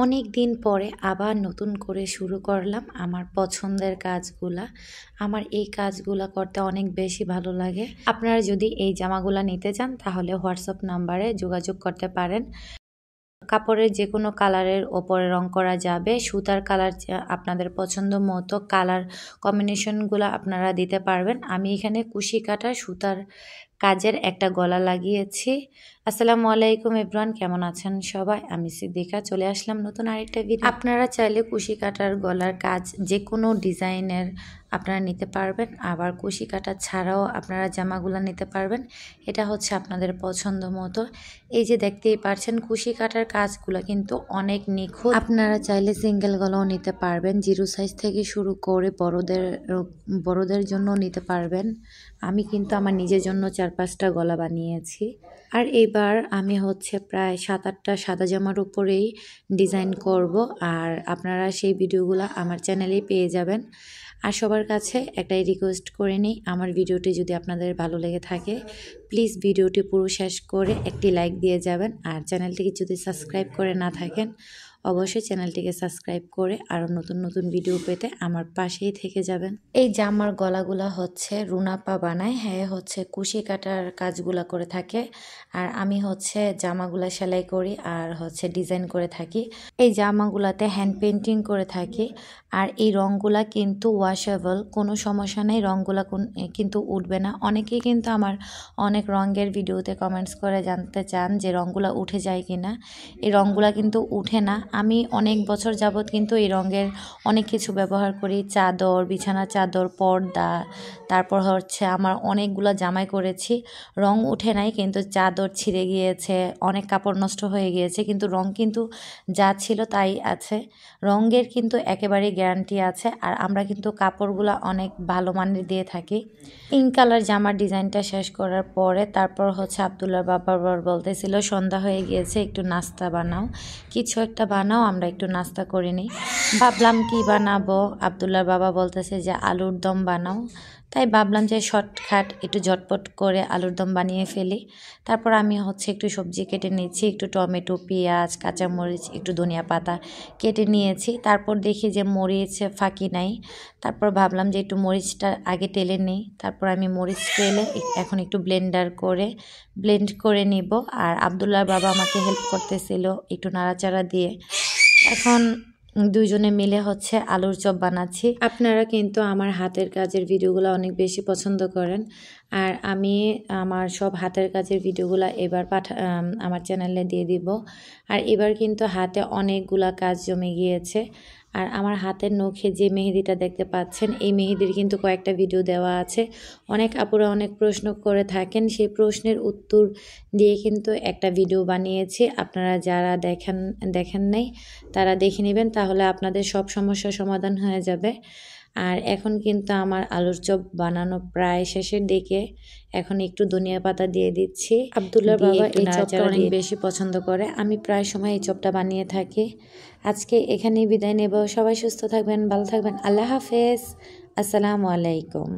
অনেক দিন পরে আবার নতুন করে শুরু করলাম আমার পছন্দের কাজগুলা। আমার এই কাজগুলা করতে অনেক বেশি ভালো লাগে। আপনারা যদি এই জামাগুলা নিতে চান তাহলে হোয়াটসঅ্যাপ নাম্বারে যোগাযোগ করতে পারেন। কাপড়ের যে কোনো কালারের ওপরে রং করা যাবে। সুতার কালার আপনাদের পছন্দ মতো কালার কম্বিনেশনগুলো আপনারা দিতে পারবেন। আমি এখানে কুশি কাটা সুতার কাজের একটা গলা লাগিয়েছি। আসসালামু আলাইকুম এভরিওয়ান, কেমন আছেন সবাই? আমি সিদ্দিকা, চলে আসলাম নতুন আরেকটা ভিডিও। আপনারা চাইলে কুশি কাটার গলার কাজ যে কোনো ডিজাইনের আপনারা নিতে পারবেন, আবার কুশি কাটা ছাড়াও আপনারা জামাগুলো নিতে পারবেন। এটা হচ্ছে আপনাদের পছন্দ মতো। এই যে দেখতেই পারছেন কুশি কাটার কাজগুলো কিন্তু অনেক নিখুঁত। আপনারা চাইলে সিঙ্গেল গলাও নিতে পারবেন, 0 সাইজ থেকে শুরু করে বড়দের জন্য নিতে পারবেন। আমি কিন্তু আমার নিজের জন্য 4-5টা গলা বানিয়েছি। আর এবার আমি হচ্ছে প্রায় 7-8টা সাদা জামার উপরেই ডিজাইন করব, আর আপনারা সেই ভিডিওগুলো আমার চ্যানেলেই পেয়ে যাবেন। আর সবার কাছে একটাই রিকোয়েস্ট করে নিই, আমার ভিডিওটি যদি আপনাদের ভালো লেগে থাকে প্লিজ ভিডিওটি পুরো শেষ করে একটি লাইক দিয়ে যাবেন। আর চ্যানেলটিকে যদি সাবস্ক্রাইব করে না থাকেন অবশ্যই চ্যানেলটিকে সাবস্ক্রাইব করে আরও নতুন নতুন ভিডিও পেতে আমার পাশেই থেকে যাবেন। এই জামার গলাগুলা হচ্ছে রুনাপা বানায়, হ্যাঁ হচ্ছে কুশি কাটার কাজগুলা করে থাকে, আর আমি হচ্ছে জামাগুলা সেলাই করি আর হচ্ছে ডিজাইন করে থাকি। এই জামাগুলাতে হ্যান্ড পেন্টিং করে থাকি। আর এই রঙগুলা কিন্তু ওয়াশেবল, কোনো সমস্যা নেই, রঙগুলা কিন্তু উঠবে না। অনেকেই কিন্তু আমার অনেক রঙের ভিডিওতে কমেন্টস করে জানতে চান যে রঙগুলা উঠে যায় কি না। এই রঙগুলা কিন্তু উঠে না। আমি অনেক বছর যাবৎ কিন্তু এই রঙের অনেক কিছু ব্যবহার করি, চাদর, বিছানা চাদর, পর্দা, তারপর হচ্ছে আমার অনেকগুলো জামাই করেছি, রং উঠে নাই, কিন্তু চাদর ছিঁড়ে গিয়েছে, অনেক কাপড় নষ্ট হয়ে গিয়েছে, কিন্তু রং কিন্তু যা ছিল তাই আছে। রঙের কিন্তু একেবারেই গ্যারান্টি আছে। আর আমরা কিন্তু কাপড়গুলো অনেক ভালো মানের দিয়ে থাকি। পিঙ্ক কালার জামার ডিজাইনটা শেষ করার পরে তারপর হচ্ছে আব্দুল্লাহর বাবার বলতেছিল সন্ধ্যা হয়ে গিয়েছে, একটু নাস্তা বানাও, কিছু একটা বানাও, আমরা একটু নাস্তা করে নিই। ভাবলাম কি বানাবো, আব্দুল্লাহর বাবা বলতেছে যে আলুর দম বানাও, তাই ভাবলাম যে শর্টকাট একটু ঝটপট করে আলুর দম বানিয়ে ফেলি। তারপর আমি হচ্ছে একটু সবজি কেটে নিচ্ছি, একটু টমেটো, পেঁয়াজ, কাঁচামরিচ, একটু ধনিয়া পাতা কেটে নিয়েছি। তারপর দেখি যে মরিচ ফাঁকি নাই, তারপর ভাবলাম যে একটু মরিচটা আগে টেলে নিই। তারপর আমি মরিচ টেলে এখন একটু ব্লেন্ড করে নিব। আর আব্দুল্লাহর বাবা আমাকে হেল্প করতেছিল একটু নাড়াচাড়া দিয়ে। এখন দুইজনে মিলে হচ্ছে আলুর চপ বানাচ্ছি। আপনারা কিন্তু আমার হাতের কাজের ভিডিওগুলো অনেক বেশি পছন্দ করেন, আর আমি আমার সব হাতের কাজের ভিডিওগুলো এবার আমার চ্যানেলে দিয়ে দিব। আর এবার কিন্তু হাতে অনেকগুলা কাজ জমে গিয়েছে। আর আমার হাতের নখে যে মেহেদিটা দেখতে পাচ্ছেন, এই মেহেদির কিন্তু কয়েকটা ভিডিও দেওয়া আছে। অনেক আপুরা অনেক প্রশ্ন করে থাকেন, সেই প্রশ্নের উত্তর দিয়ে কিন্তু একটা ভিডিও বানিয়েছি। আপনারা যারা দেখেন নাই তারা দেখে নেবেন, তাহলে আপনাদের সব সমস্যার সমাধান হয়ে যাবে। আর এখন কিন্তু আমার আলুর চপ বানানো প্রায় শেষের দিকে। এখন একটু ধনিয়া পাতা দিয়ে দিচ্ছি। আব্দুল্লাহর বাবা এই চপটা অনেক বেশি পছন্দ করে, আমি প্রায় সময় এই চপটা বানিয়ে থাকি। আজকে এখানেই বিদায় নেব। সবাই সুস্থ থাকবেন, ভালো থাকবেন। আল্লাহ হাফেজ, আসসালামু আলাইকুম।